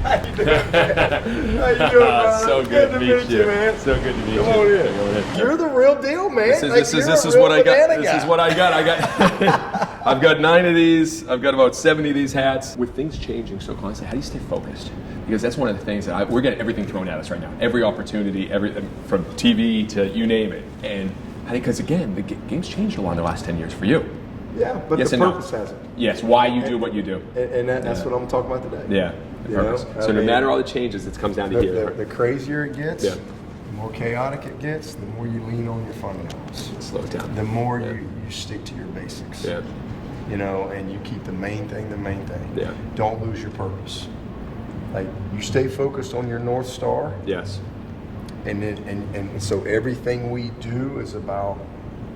How you doing, man? How you doing, brother? So good to meet you, man. So good to meet you. Come on in. You're the real deal, man. This is what I got. This is what I got. I've got 9 of these. I've got about 70 of these hats. With things changing so constantly, how do you stay focused? Because that's one of the things that we're getting everything thrown at us right now. Every opportunity, from TV to you name it. And I think because again, the game's changed a lot in the last 10 years for you. Yeah, but yes the purpose hasn't. Yes, why you do what you do. And that's what I'm talking about today. Yeah, the purpose. So no matter all the changes, it comes down to here. The crazier it gets, the more chaotic it gets, the more you lean on your fundamentals. Slow it down. The more you stick to your basics. Yeah. You know, and you keep the main thing the main thing. Yeah. Don't lose your purpose. Like, you stay focused on your North Star. Yes. And so everything we do is about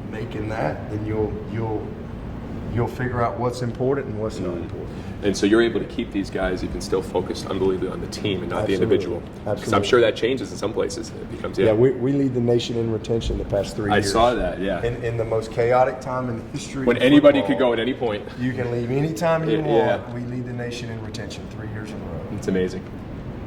making that, then you'll figure out what's important and what's not important. And so you're able to keep these guys even still focused unbelievably on the team and not the individual. Because I'm sure that changes in some places. It becomes we lead the nation in retention the past 3 years. I saw that, yeah. In the most chaotic time in the history when of anybody football, could go at any point. You can leave anytime you want. Yeah. We lead the nation in retention 3 years in a row. It's amazing.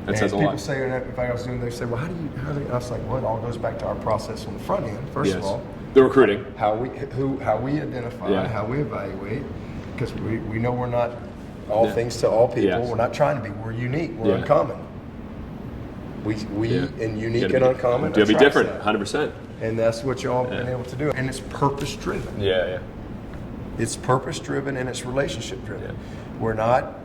That says a lot. People say, if I was doing, they say, well, how do you, I was like, well, it all goes back to our process on the front end, first of all. The recruiting. How we identify, how we evaluate, because we know we're not all things to all people. Yes. We're not trying to be. We're unique. We're uncommon. We and unique and uncommon. To be different, 100%. And that's what y'all been able to do. And it's purpose driven. Yeah. It's purpose driven and it's relationship driven. Yeah. We're not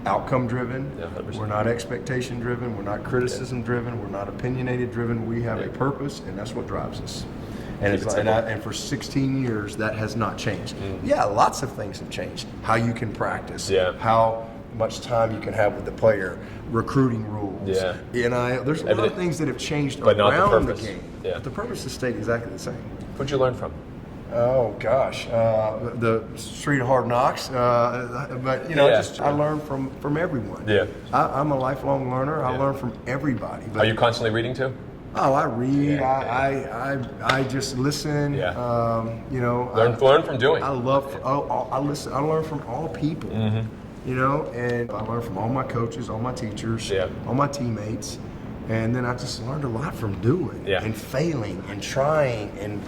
outcome driven. Yeah, we're not expectation driven. We're not criticism driven. We're not opinionated driven. We have a purpose, and that's what drives us. And and for 16 years, that has not changed. Yeah, lots of things have changed. How you can practice, how much time you can have with the player, recruiting rules. Yeah. There's a lot of things that have changed around the game. Yeah. But the purpose has stayed exactly the same. What'd you learn from? Oh gosh, the street of hard knocks. But I learn from everyone. Yeah. I'm a lifelong learner. I learn from everybody. Are you constantly reading too? Oh, I read. I just listen. Yeah. Learn from doing. I listen. I learn from all people. Mm-hmm. And I learn from all my coaches, all my teachers, all my teammates. And then I just learned a lot from doing and failing and trying and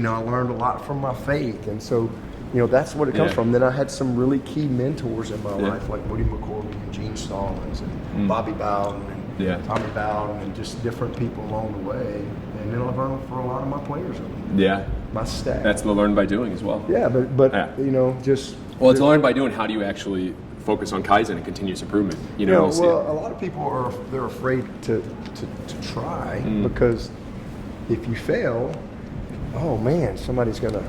I learned a lot from my faith. And so, that's what it comes from. Then I had some really key mentors in my life, like Woody McCorvey and Gene Stallings and Bobby Bowden and Tommy Bowden and just different people along the way. And then I've learned for a lot of my players. My staff. That's the learn by doing as well. Yeah, but just... Well, it's learn by doing. How do you actually focus on Kaizen and continuous improvement? A lot of people they're afraid to try because if you fail, oh man, somebody's gonna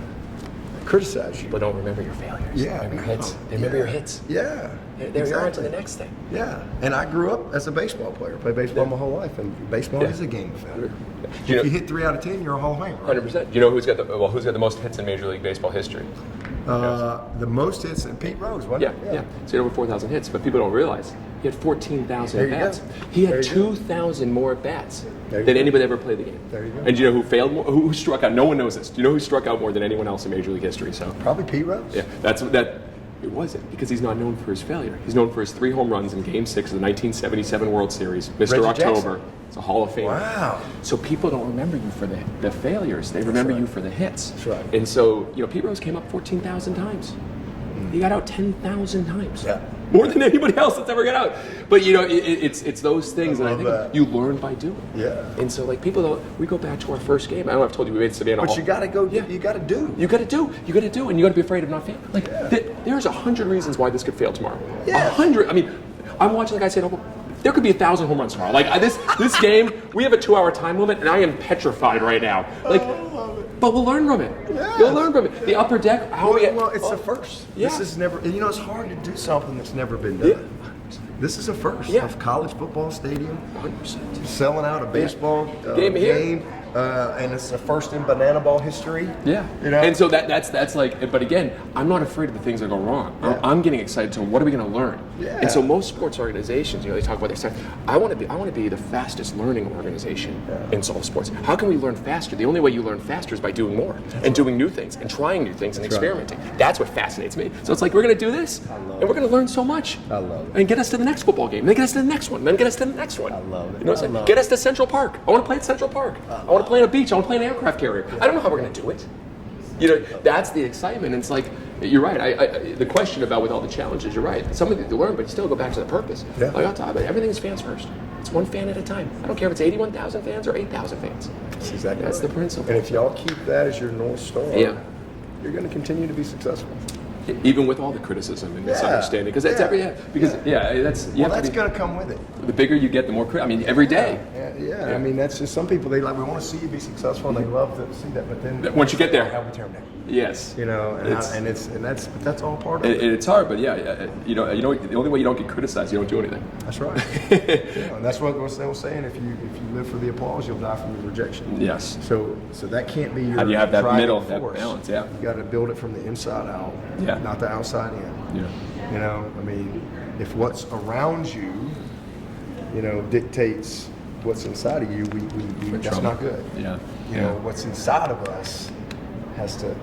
criticize you. But don't remember your failures. Yeah, remember your hits. Remember your hits. Yeah, there you are to the next thing. Yeah, and I grew up as a baseball player. Played baseball my whole life, and baseball is a game of failure. If you hit 3 out of 10, you're a Hall of Famer. 100%. You know who's got the most hits in Major League Baseball history? The most hits, Pete Rose, wasn't it? Yeah. So he had over 4,000 hits, but people don't realize he had 14,000 at-bats. He had 2,000 more at-bats than anybody ever played the game. There you go. And do you know who failed more? Who struck out? No one knows this. Do you know who struck out more than anyone else in Major League history? So probably Pete Rose. Yeah, it wasn't, because he's not known for his failure. He's known for his 3 home runs in Game 6 of the 1977 World Series. Mr. Reggie October. Jackson. It's a Hall of Famer. Wow. So people don't remember you for the failures. They remember you for the hits. That's right. And so, Pete Rose came up 14,000 times. He got out 10,000 times. Yeah. More than anybody else that's ever got out. But it's those things that I think you learn by doing. Yeah. And so people don't. We go back to our first game. I don't know if I've told you we made Savannah. But you got to go. Yeah. You got to do. You got to do. You got to do, and you got to be afraid of not failing. There's 100 reasons why this could fail tomorrow. Yeah. 100. I mean, I'm watching. Like I said, there could be 1,000 home runs tomorrow. This game, we have a 2-hour time limit, and I am petrified right now. But we'll learn from it. Yeah. You'll learn from it. The upper deck. Well, it's a first. Yeah. This is never. It's hard to do something that's never been done. Yeah. This is a first of college football stadium. 100%. Selling out a baseball game and it's the first in banana ball history. Yeah. You know? And so that's like, but again, I'm not afraid of the things that go wrong. Yeah. I'm getting excited to what are we going to learn? Yeah. And so most sports organizations, they talk about their stuff. I want to be the fastest learning organization in all sports. How can we learn faster? The only way you learn faster is by doing more and doing new things and trying new things and experimenting. That's what fascinates me. So it's like we're going to do this and we're going to learn so much. I love it. And get us to the next football game. Then get us to the next one. Then get us to the next one. I love it. You know what I'm saying? Get us to Central Park. I want to play at Central Park. I want to play on a beach. I want to play on an aircraft carrier. I don't know how we're going to do it. That's the excitement. And it's like, you're right. The question about with all the challenges, you're right. Something to learn, but you still go back to the purpose. Yeah. Like I'll talk about everything is fans first. It's one fan at a time. I don't care if it's 81,000 fans or 8,000 fans. That's the principle. And if y'all keep that as your North Star, you're going to continue to be successful. Even with all the criticism and misunderstanding, because that's that's going to come with it. The bigger you get, the more every day. Yeah. I mean, that's just some people. We want to see you be successul, and they love to see that. But then once you get there, how we tear them down. Yes. That's all part of it. It's hard, but the only way you don't get criticized, you don't do anything. That's right. And that's what they were saying. If you live for the applause, you'll die from the rejection. Yes. So that can't be your. How do you have that middle, force. that balance? Yeah. You got to build it from the inside out. Yeah. Not the outside in. Yeah. I mean, if what's around you, dictates what's inside of you, that's not good. Yeah. What's inside of us has to,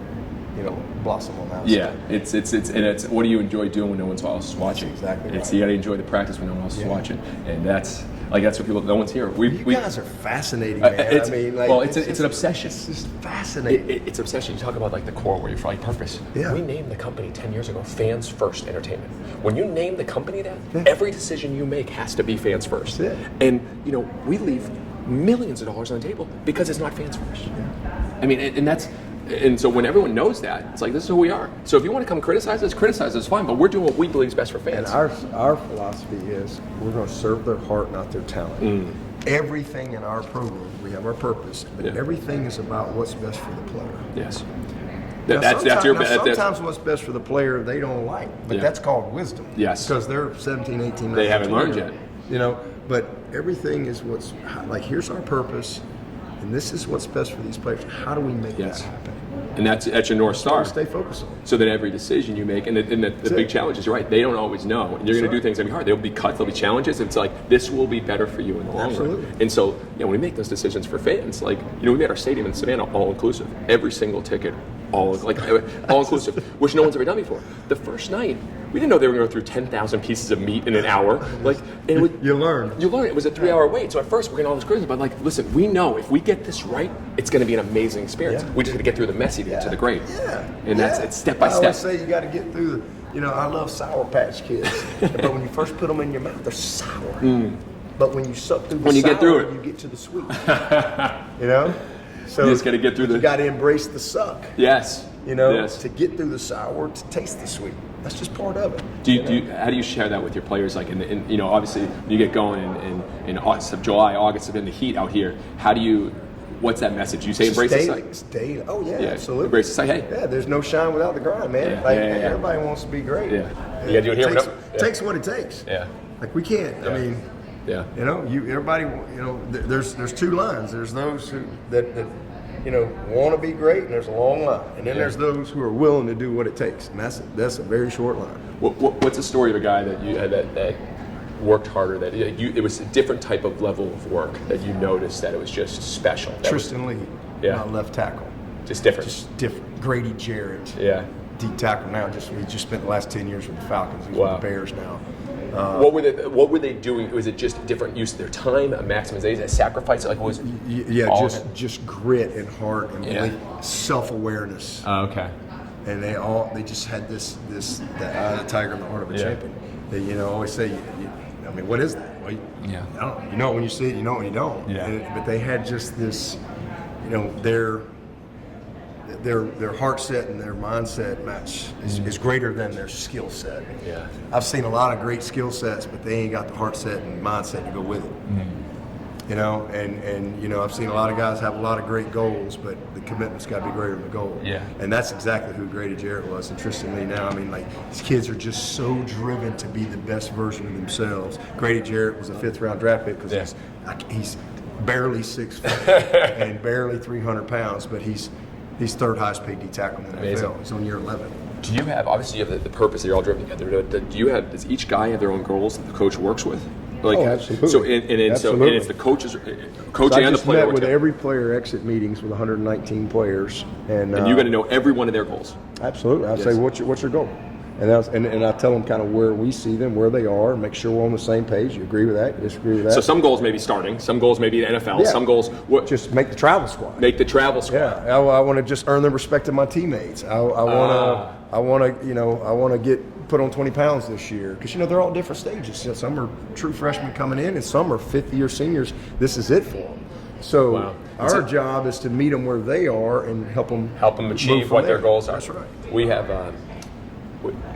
blossom on the outside. Yeah. It's what do you enjoy doing when no one else is watching? That's exactly right. You got to enjoy the practice when no one else is watching, and that's what people. No one's here. You guys are fascinating, man. It's an obsession. It's just fascinating. It's obsession. You talk about like the core where you're finding purpose. Yeah. We named the company 10 years ago Fans First Entertainment. When you name the company that, every decision you make has to be fans first. That's it. And we leave millions of dollars on the table because it's not fans first. Yeah. I mean, and so when everyone knows that, it's like, this is who we are. So if you want to come criticize us, fine, but we're doing what we believe is best for fans. And our philosophy is we're going to serve their heart, not their talent. Everything in our program, we have our purpose, but everything is about what's best for the player. Yes. Sometimes what's best for the player they don't like, but that's called wisdom. Yes. Because they're 17, 18, 19. They haven't learned yet. But everything is what's, like, here's our purpose, and this is what's best for these players. How do we make that happen? And that's your North Star. Stay focused on it. So that every decision you make, and the big challenges, you're right, they don't always know. And you're going to do things that be hard. There'll be cuts, there'll be challenges. It's like, this will be better for you in the long run. And so, when we make those decisions for fans, like, we made our stadium in Savannah all-inclusive. Every single ticket, all-inclusive, which no one's ever done before. The first night, we didn't know they were going to go through 10,000 pieces of meat in an hour. You learn. It was a 3-hour wait. So at first, we're getting all this crazy, but listen, we know if we get this right, it's going to be an amazing experience. We just got to get through the messy to the great. Yeah. And it's step by step. I always say you got to get through I love Sour Patch Kids, but when you first put them in your mouth, they're sour. But when you suck through the sour, get through it, you get to the sweet. So you just got to get through You got to embrace the suck. Yes. To get through the sour, to taste the sweet. That's just part of it. How do you share that with your players? Like, obviously, when you get going in July, August, in the heat out here, what's that message? You say embrace the site? It's daily. Oh, yeah, absolutely. Embrace the site. Hey. Yeah, there's no shine without the grind, man. Everybody wants to be great. Yeah. You got to do it here. It takes what it takes. Yeah. Like, we can't. Yeah. I mean, everybody, there's two lines. There's those who that want to be great, and there's a long line. And then there's those who are willing to do what it takes. And that's a very short line. What's the story of a guy that you that worked harder, that it was a different type of level of work that you noticed that it was just special? Tristan Lee, my left tackle. Just different. Just different. Grady Jarrett. Yeah. Deep tackle now. He just spent the last 10 years with the Falcons. He's with the Bears now. What were they doing? Was it just different use of their time, a maximization, a sacrifice? Like, was just grit and heart and really self-awareness. Oh, okay. And they just had the eye of the tiger and the heart of a champion. They always say, what is that? Well, you know it when you see it, you know it when you don't. Yeah. But they had just this, their heart set and their mindset match is greater than their skill set. Yeah. I've seen a lot of great skill sets, but they ain't got the heart set and mindset to go with it. And I've seen a lot of guys have a lot of great goals, but the commitment's got to be greater than the goal. Yeah. And that's exactly who Grady Jarrett was, and Tristan Lee now. These kids are just so driven to be the best version of themselves. Grady Jarrett was a 5th round draft pick because barely 6 foot and barely 300 pounds, but he's third highest paid D tackle in the NFL. He's on year 11. Do you have, obviously you have the purpose that you're all driven together, does each guy have their own goals that the coach works with? Like, absolutely. So, and it's the coaches, coach and the player. I just met with every player exit meetings with 119 players. And you're going to know every one of their goals. Absolutely. I say, what's your goal? And I tell them kind of where we see them, where they are, and make sure we're on the same page. You agree with that? You disagree with that? So some goals may be starting, some goals may be the NFL, some goals just make the travel squad. Make the travel squad. Yeah, I want to just earn the respect of my teammates. I want to get put on 20 pounds this year because they're all different stages. Some are true freshmen coming in, and some are fifth-year seniors. This is it for them. So our job is to meet them where they are and help them achieve what their goals are. That's right. We have.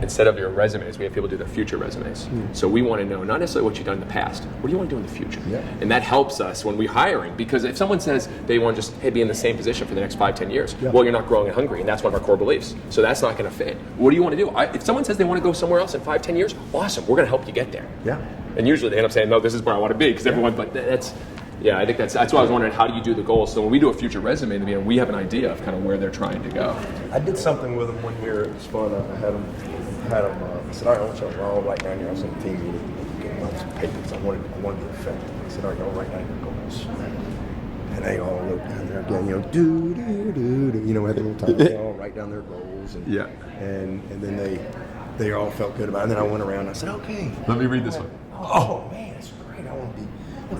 Instead of your resumes, we have people do their future resumes. So we want to know not necessarily what you've done in the past, what do you want to do in the future? Yeah. And that helps us when we're hiring, because if someone says they want to just be in the same position for the next 5-10 years, well, you're not growing and hungry, and that's one of our core beliefs. So that's not going to fit. What do you want to do? If someone says they want to go somewhere else in 5-10 years, awesome, we're going to help you get there. Yeah. And usually they end up saying, no, this is where I want to be, because everyone, but that's, I think that's why I was wondering, how do you do the goals? So when we do a future resume, we have an idea of kind of where they're trying to go. I did something with them one year. It was fun. I had them. I said, all right, I want y'all all write down here. I was in the team meeting, getting out some papers. I wanted to be effective. I said, all right, y'all write down your goals. And they all wrote down there again, had the little time. They all write down their goals. And then they all felt good about it. And then I went around and I said, okay. Let me read this one. Oh man, it's great. I want to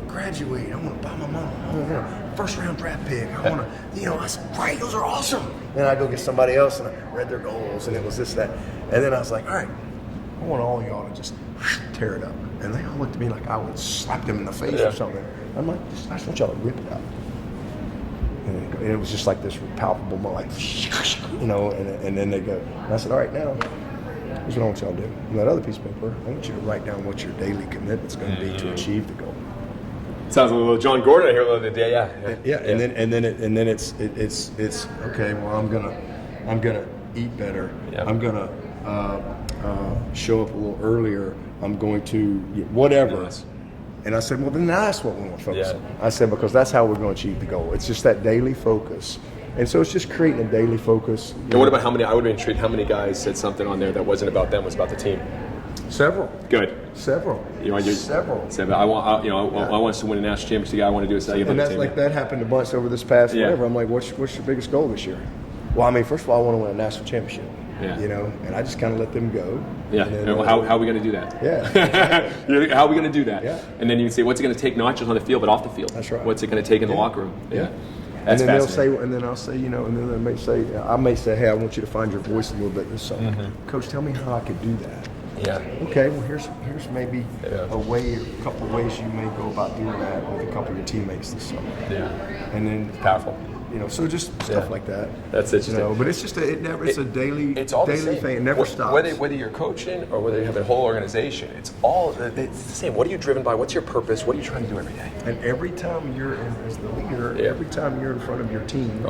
graduate. I want to buy my mom. I want a first round draft pick. I want to, I said, right, those are awesome. Then I go get somebody else and I read their goals and it was this, that. And then I was like, all right, I want all of y'all to just tear it up. And they all looked at me like I would slap them in the face or something. I'm like, I just want y'all to rip it out. And it was just like this palpable moment, and then they go, and I said, all right, now, here's what I want y'all to do. On that other piece of paper, I want you to write down what your daily commitment's going to be to achieve the goal. Sounds a little John Gordon here a little bit. Yeah. And then it's okay. Well, I'm gonna eat better. Yeah. I'm gonna show up a little earlier. I'm going to whatever. Yes. And I said, well, then that's what we want to focus on. I said, because that's how we're going to achieve the goal. It's just that daily focus. And so it's just creating a daily focus. And what about how many? I would be intrigued. How many guys said something on there that wasn't about them, was about the team? Several. Good. Several. Several. I want us to win a national championship. I want to do it. And that's like that happened a bunch over this past whatever. I'm like, what's your biggest goal this year? Well, I mean, first of all, I want to win a national championship. Yeah. And I just kind of let them go. Yeah. Then, how are we going to do that? Yeah. How are we going to do that? Yeah. And then you can say, what's it going to take not just on the field but off the field? That's right. What's it going to take in the locker room? Yeah. That's and then they'll say, and then I'll say, and then they may say, I may say, hey, I want you to find your voice a little bit this summer. Mm-hmm. Coach, tell me how I could do that. Yeah. Okay. Well, here's maybe a couple of ways you may go about doing that with a couple of your teammates this summer. Yeah. And then it's powerful. So just stuff like that. That's interesting. But it's just it's a daily thing. It never stops. Whether you're coaching or whether you have a whole organization, it's the same. What are you driven by? What's your purpose? What are you trying to do every day? And every time you're as the leader, every time you're in front of your team,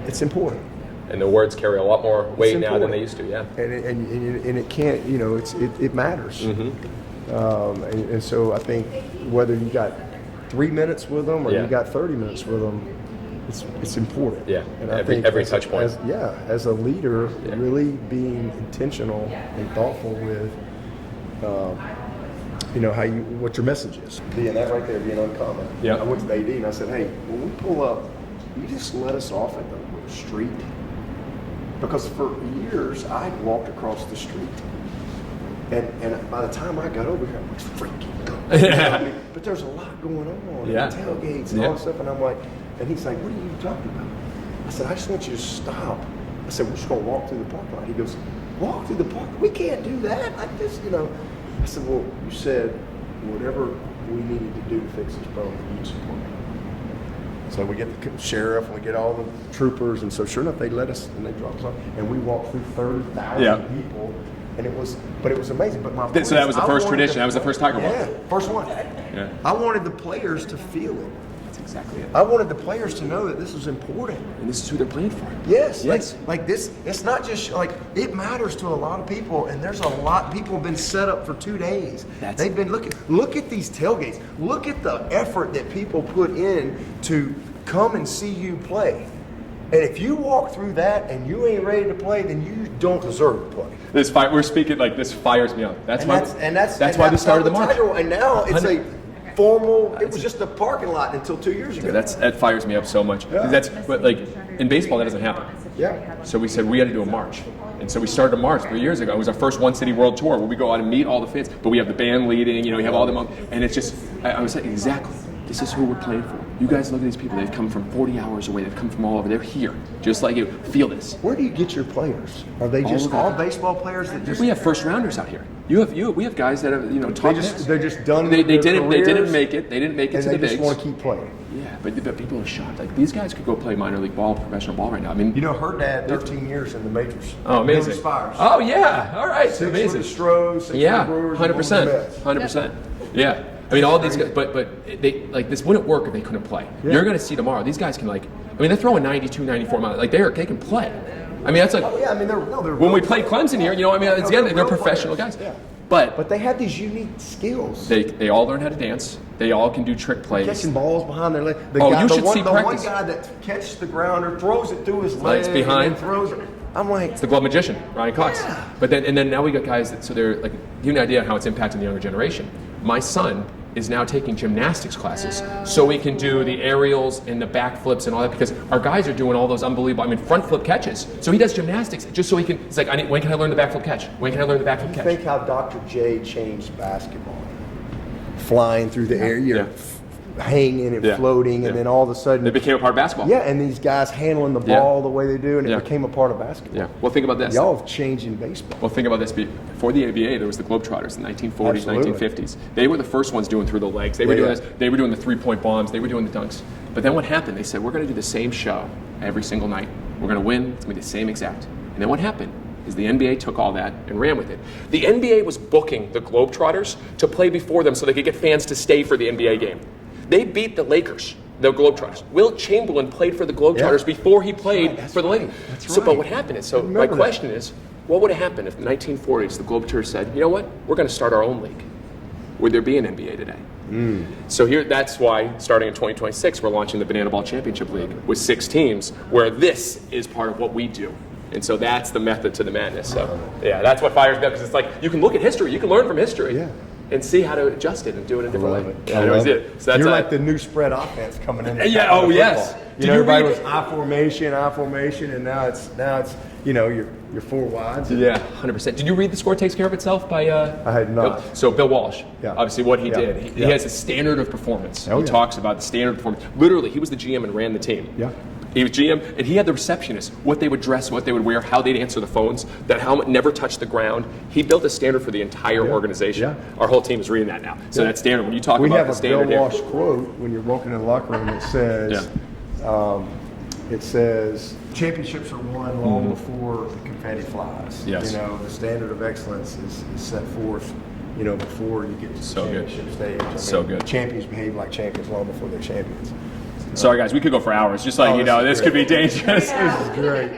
it's important. And the words carry a lot more weight now than they used to. Yeah. And it can't. It matters. Mm-hmm. And so I think whether you got 3 minutes with them or you got 30 minutes with them, it's important. Yeah, and every touch point. As a leader, really being intentional and thoughtful with, what your message is. Being that right there, being uncommon. Yeah. I went to the AD and I said, hey, when we pull up, you just let us off at the street. Because for years, I'd walked across the street. And by the time I got over here, I was freaking out. Yeah. But there's a lot going on. Yeah. And tailgates and all that stuff. And I'm like, and he's like, what are you talking about? I said, I just want you to stop. I said, we're just going to walk through the parking lot. He goes, walk through the park? We can't do that. I said, well, you said whatever we needed to do to fix this problem, you support me. So we get the sheriff and we get all the troopers. And so sure enough, they let us and they dropped us off. And we walked through 30,000 people. And it was amazing. But my point so that was the first tradition. That was the first Tiger Walk. Yeah, first one. Yeah. I wanted the players to feel it. exactly it. I wanted the players to know that this was important. And this is who they're playing for. Yes. Like this, it's not just like, it matters to a lot of people, and there's a lot, people have been set up for 2 days. They've been look at these tailgates. Look at the effort that people put in to come and see you play. And if you walk through that and you ain't ready to play, then you don't deserve to play. We're speaking like this fires me up. That's why we started the march. And now it's a formal. It was just a parking lot until 2 years ago. That fires me up so much. Yeah. But like in baseball, that doesn't happen. Yeah. So we said we got to do a march, and so we started a march 3 years ago. It was our first One City World Tour where we go out and meet all the fans. But we have the band leading. We have all them, and it's just I was like, exactly. This is who we're playing for. You guys look at these people. They've come from 40 hours away. They've come from all over. They're here, just like you. Feel this. Where do you get your players? Are they just all baseball players that just? We have first rounders out here. We have guys that have taught they're just done. They didn't make it. They didn't make it to the bigs. They just want to keep playing. Yeah, but people are shocked. Like these guys could go play minor league ball, professional ball right now. I mean, her dad, 13 years in the majors. Oh, amazing. Spires. Oh yeah, all right, 6 amazing. for the Stros, 6 for the Brewers, 100%. Yeah. I mean, all these guys, but they like this wouldn't work if they couldn't play. Yeah. You're going to see tomorrow. These guys can they're throwing 92, 94 miles. Like they can play. I mean, that's like. Oh, yeah, I mean, they're when we played Clemson here, they're professional guys. Yeah. But they have these unique skills. They all learn how to dance. They all can do trick plays. Catching balls behind their leg. You should see practice. The one guy that catches the grounder, throws it through his leg, behind. and throws it. I'm like, it's the glove magician, Ryan Cox. Yeah. But then now we got guys so they're like, you have an idea how it's impacting the younger generation. My son is now taking gymnastics classes so we can do the aerials and the backflips and all that, because our guys are doing all those unbelievable, front flip catches. So he does gymnastics just so he can, it's like, when can I learn the backflip catch? When can I learn the backflip catch? Think how Dr. J changed basketball. Flying through the air, hanging and floating, and then all of a sudden it became a part of basketball. Yeah, and these guys handling the ball the way they do, and it became a part of basketball. Yeah. Well, think about this. Y'all have changed in baseball. Well, think about this. Before the ABA, there was the Globetrotters in the 1940s, Absolutely. 1950s. They were the first ones doing through the legs. They were doing this. They were doing the three-point bombs. They were doing the dunks. But then what happened? They said, we're going to do the same show every single night. We're going to win. It's going to be the same exact. And then what happened is the NBA took all that and ran with it. The NBA was booking the Globetrotters to play before them so they could get fans to stay for the NBA game. They beat the Lakers, the Globetrotters. Wilt Chamberlain played for the Globetrotters before he played for the Lakers. But what happened is, my question is, what would have happened if in the 1940s the Globetrotters said, you know what, we're going to start our own league? Would there be an NBA today? So that's why, starting in 2026, we're launching the Banana Ball Championship League with 6 teams, where this is part of what we do. And so that's the method to the madness. So that's what fires me up, because it's like, you can look at history, you can learn from history. Yeah. And see how to adjust it and do it a different way. I love it. So you're like the new spread offense coming in. Yeah. Oh yes. Everybody was I formation, and now it's your 4 wides. Yeah, 100%. Did you read The Score Takes Care of Itself by? I had not. So Bill Walsh. Yeah. Obviously, what he did, he has a standard of performance. He talks about the standard of performance. Literally, he was the GM and ran the team. Yeah. He was GM, and he had the receptionists, what they would dress, what they would wear, how they'd answer the phones, that helmet never touched the ground. He built a standard for the entire organization. Yeah. Our whole team is reading that now. So that's standard. When you talk about the standard We have a Bill Walsh quote when you're walking in the locker room. It says, championships are won long before the confetti flies. Yes. The standard of excellence is set forth, before you get to the championship stage. So good. Champions behave like champions long before they're champions. Sorry, guys, we could go for hours. Just like, this could be dangerous. This is great.